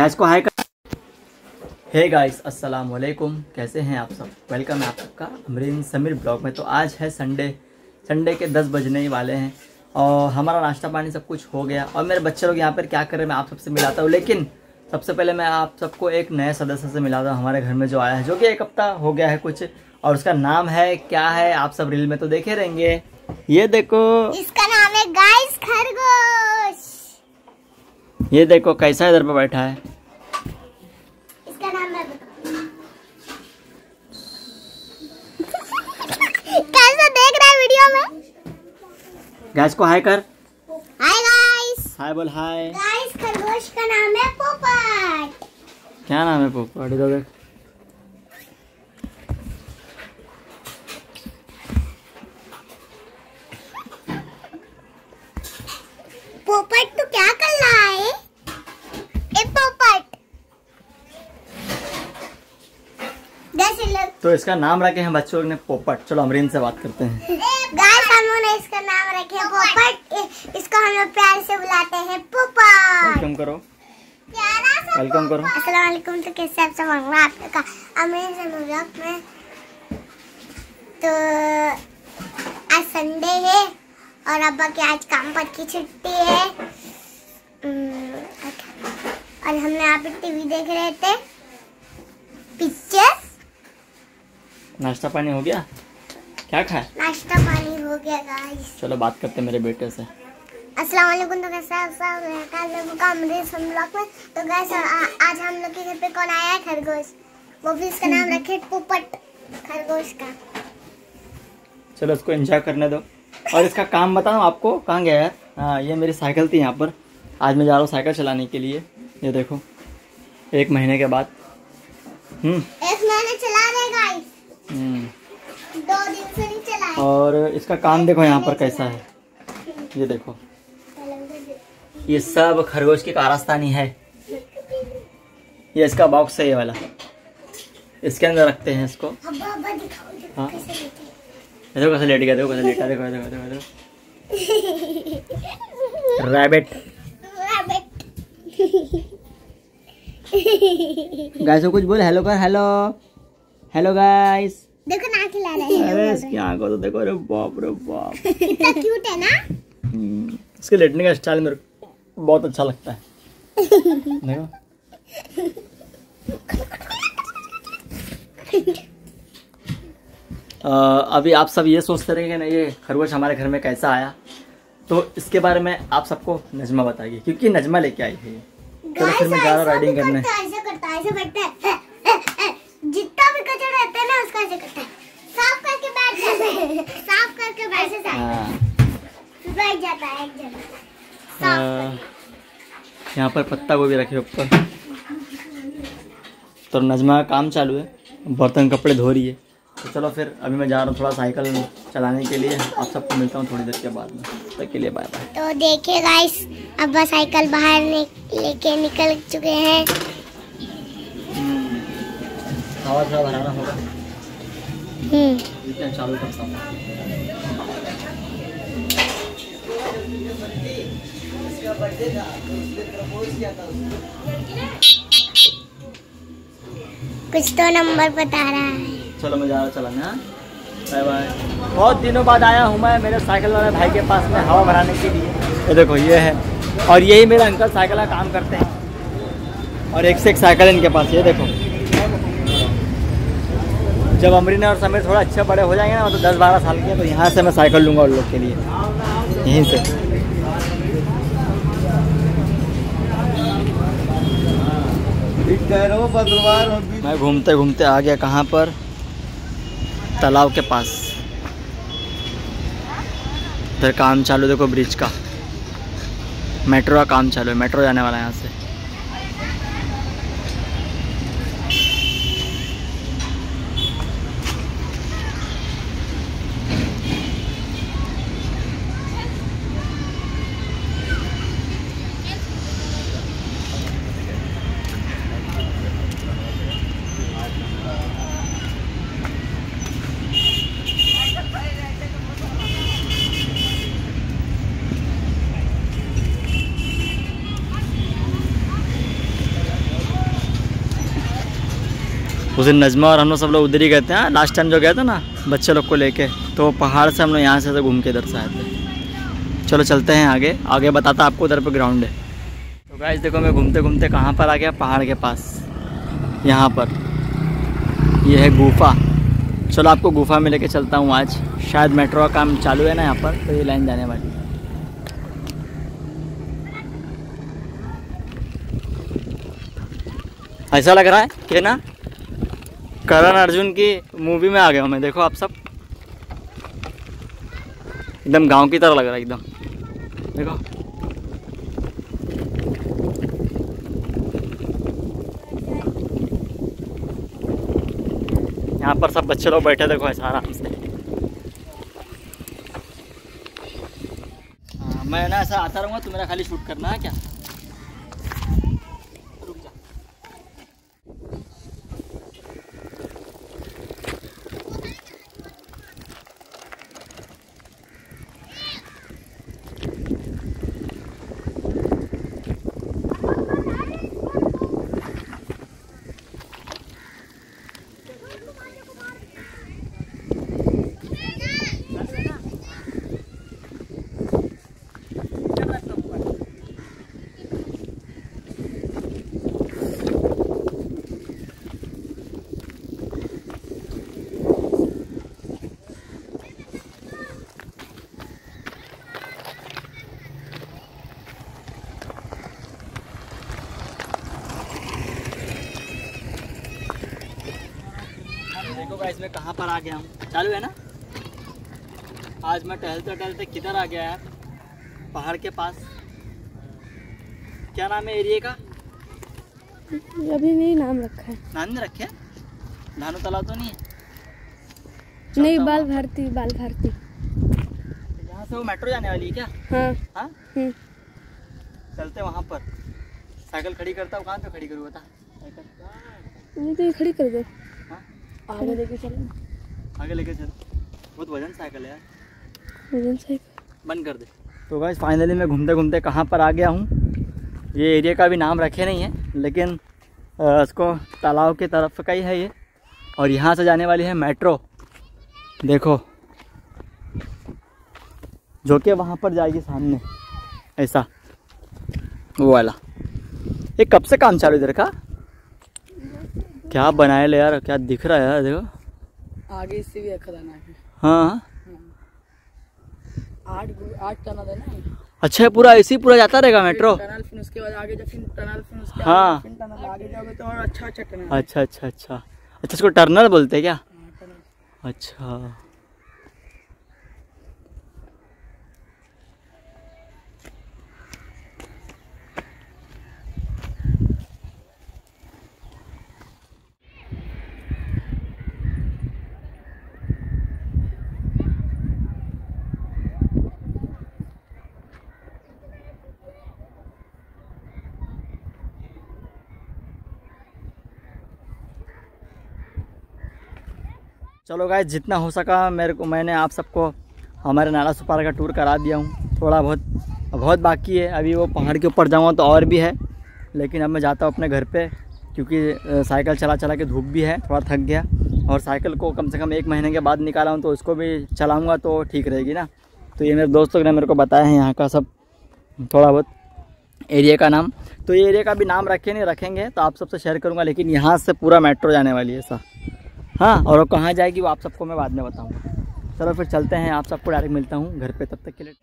Gas को high कर। Hey guys, अस्सलाम वालेकुम, कैसे हैं आप सब। वेलकम है आप सबका अमरीन समीर ब्लॉग में। तो आज है संडे के 10 बजने ही वाले हैं और हमारा नाश्ता पानी सब कुछ हो गया और मेरे बच्चे लोग यहाँ पर क्या कर रहे हैं मैं आप सबसे मिलाता हूँ। लेकिन सबसे पहले मैं आप सबको एक नए सदस्य से मिलाता हूँ हमारे घर में जो आया है, जो कि एक हफ्ता हो गया है कुछ, और उसका नाम है क्या है आप सब रील में तो देखे रहेंगे। ये देखो, इसका नाम है गाइस खरगोश। ये देखो कैसा इधर पे बैठा है। इसका नाम है कैसा देख रहा है वीडियो में। गैस को हाई कर। Hi guys. हाय बोल। हाय गाइस, खरगोश का नाम है पोपट। क्या नाम है पोपट? इधर देख। पोपट तो क्या कर रहा है? ए पोपट। तो इसका नाम रखे हैं बच्चों ने पोपट। चलो अमरीन से बात करते हैं। गाइस, हमने इसका नाम रखे हैं पोपट। इसको हम लोग प्यार से बुलाते हैं पोपट। वेलकम करो, वेलकम करो। अस्सलाम वालेकुम। तो कैसे आप सब होंगे आपका अमरीन से ब्लॉग में। तो आज संडे है और अब्बा की आज काम पर की छुट्टी है और हमने यहाँ पे टीवी देख रहे थे, पिक्चर। नाश्ता पानी हो गया? क्या खाए? नाश्ता पानी हो गया गाइस। चलो बात करते हैं मेरे बेटे से। अस्सलाम वालेकुम। तो कैसे आप सब अमरीन से ब्लॉग में। तो गाइस, आज हम लोग के घर पे कौन आया है? खरगोश। वो भी इसका नाम रखे पोपट, खरगोश का। चलो उसको एंजॉय करने दो। और इसका काम बताऊँ आपको, कहाँ गया है? हाँ, ये मेरी साइकिल थी यहाँ पर। आज मैं जा रहा हूँ साइकिल चलाने के लिए। ये देखो 1 महीने के बाद। 1 महीने चला रहे गाइस। 2 दिन से नहीं चला। और इसका काम देखो यहाँ पर कैसा है। ये देखो, ये सब खरगोश की कारस्तानी है। ये इसका बॉक्स है, ये वाला। इसके अंदर रखते हैं इसको। हाँ, देखो कैसे लेट गया, देखो कैसे लेटा, देखो देखो देखो देखो। रैबिट। गाइस कुछ बोल। हेलो कर। Hello hello guys. देखो ना खिला रहे हैं। अरे इसकी आंखों तो देखो। अरे बाप रे बाप, कितना क्यूट है ना। इसके लेटने का स्टाइल मेरे को बहुत अच्छा लगता है। देखो अभी आप सब ये सोचते रहे कि ना ये खरगोश हमारे घर में कैसा आया, तो इसके बारे में आप सबको नजमा बताएगी, क्योंकि नजमा लेके आई है। चलो फिर मैं जा रहा हूँ राइडिंग करने। ऐसा करता है, ऐसे बैठता है। जितना भी कचरा रहता है ना उसका ऐसे करता है। साफ करके बैठ जाता है। साफ करके बैठ जाता है एक जगह। यहाँ पर पत्ता गोभी रखे ऊपर। तो नजमा का काम चालू है, बर्तन कपड़े धो रही है। तो चलो फिर अभी मैं जा रहा हूँ थोड़ा साइकिल चलाने के लिए। आप सबको मिलता हूँ थोड़ी देर के बाद में। तब के लिए बाय बाय। तो देखिए गाइस, अब्बा साइकिल बाहर लेके निकल चुके हैं। हवा थोड़ा भराना होगा। चालू करता हूँ। कुछ तो नंबर बता रहा है। चलो मैं जा रहा चलाना। Bye bye. बहुत दिनों बाद आया हूँ मैं मेरे साइकिल वाले भाई के पास में हवा भराने के लिए। ये देखो ये है, और यही मेरे अंकल साइकिल का काम करते हैं और एक से एक साइकिल इनके पास। ये देखो, जब अमरीन और समीर थोड़ा अच्छे बड़े हो जाएंगे ना, मतलब 10-12 साल के, तो यहाँ से मैं साइकिल लूँगा उन लोग के लिए, यहीं से। मैं घूमते घूमते आ गया कहाँ पर? तालाब के पास। इधर काम चालू, देखो ब्रिज का, मेट्रो का काम चालू है। मेट्रो जाने वाला है यहाँ से। उस दिन नजमा और हम लोग सब लोग उधर ही गए थे। लास्ट टाइम जो गए थे ना बच्चे लोग को लेके, तो पहाड़ से हम लोग यहाँ से घूम के इधर से आए थे। चलो चलते हैं आगे, आगे बताता आपको उधर पे ग्राउंड है। तो गाइस देखो मैं घूमते घूमते कहाँ पर आ गया, पहाड़ के पास। यहाँ पर ये है गुफा। चलो आपको गुफा में लेके चलता हूँ आज। शायद मेट्रो का काम चालू है ना यहाँ पर, तो ये लाइन जाने वाली। ऐसा लग रहा है कि ना करण अर्जुन की मूवी में आ गया हूँ मैं। देखो आप सब, एकदम गांव की तरह लग रहा है एकदम। देखो यहाँ पर सब बच्चे लोग बैठे, देखो ऐसा आराम से। हाँ, मैं ना ऐसा आता रहूँगा तो मेरा खाली शूट करना है क्या। रुक जा। देखो गाइस मैं कहाँ पर आ गया हूँ। चालू है ना। आज मैं टहलते टहलते किधर आ गया यार, पहाड़ के पास। क्या नाम है एरिया का? अभी नहीं नाम रखा है। नाम नहीं रखे? धानु तालाब तो नहीं है? नहीं, बाल भारती, बाल भारती। यहाँ से वो मेट्रो जाने वाली है क्या? हाँ हाँ चलते वहाँ पर। साइकिल खड़ी करता हूँ। कहाँ पे खड़ी करूँ बता? साइकिल नहीं तो ये खड़ी कर दो। हाँ आगे लेके चलो, आगे लेके चल। बहुत वजन साइकिल है यार, वजन साइकिल बंद कर दे। तो गाइस फाइनली मैं घूमते घूमते कहाँ पर आ गया हूँ। ये एरिया का भी नाम रखे नहीं है, लेकिन इसको तालाब की तरफ का ही है ये। और यहाँ से जाने वाली है मेट्रो। देखो जो कि वहाँ पर जाएगी सामने, ऐसा वो वाला। ये कब से काम चालू इधर का? क्या बनाया ले यार, क्या दिख रहा है यार। देखो आगे इससे भी खदाना है। हाँ 8 टनल है ना। अच्छा पूरा ऐसे ही पूरा जाता रहेगा मेट्रो? टनल, फिर उसके बाद आगे जब फिर टनल, फिर उसके हाँ। आगे फिर टनल, आगे जाओगे तो और अच्छा टनल। अच्छा अच्छा अच्छा अच्छा, इसको टर्नल बोलते हैं क्या? टनल। अच्छा चलो गाइस जितना हो सका मैंने आप सबको हमारे नाला सुपारा का टूर करा दिया हूँ। थोड़ा बहुत बाकी है, अभी वो पहाड़ के ऊपर जाऊँगा तो और भी है। लेकिन अब मैं जाता हूँ अपने घर पे, क्योंकि साइकिल चला चला के धूप भी है, थोड़ा थक गया। और साइकिल को कम से कम 1 महीने के बाद निकाला हूँ, तो उसको भी चलाऊँगा तो ठीक रहेगी ना। तो ये मेरे दोस्तों ने मेरे को बताया है यहाँ का सब थोड़ा बहुत एरिया का नाम। तो ये एरिया का भी नाम रखेंगे तो आप सबसे शेयर करूँगा। लेकिन यहाँ से पूरा मेट्रो जाने वाली है ऐसा। हाँ, और वो कहाँ जाएगी वो आप सबको मैं बाद में बताऊँगा। चलो फिर चलते हैं, आप सबको डायरेक्ट मिलता हूँ घर पे। तब तक के लिए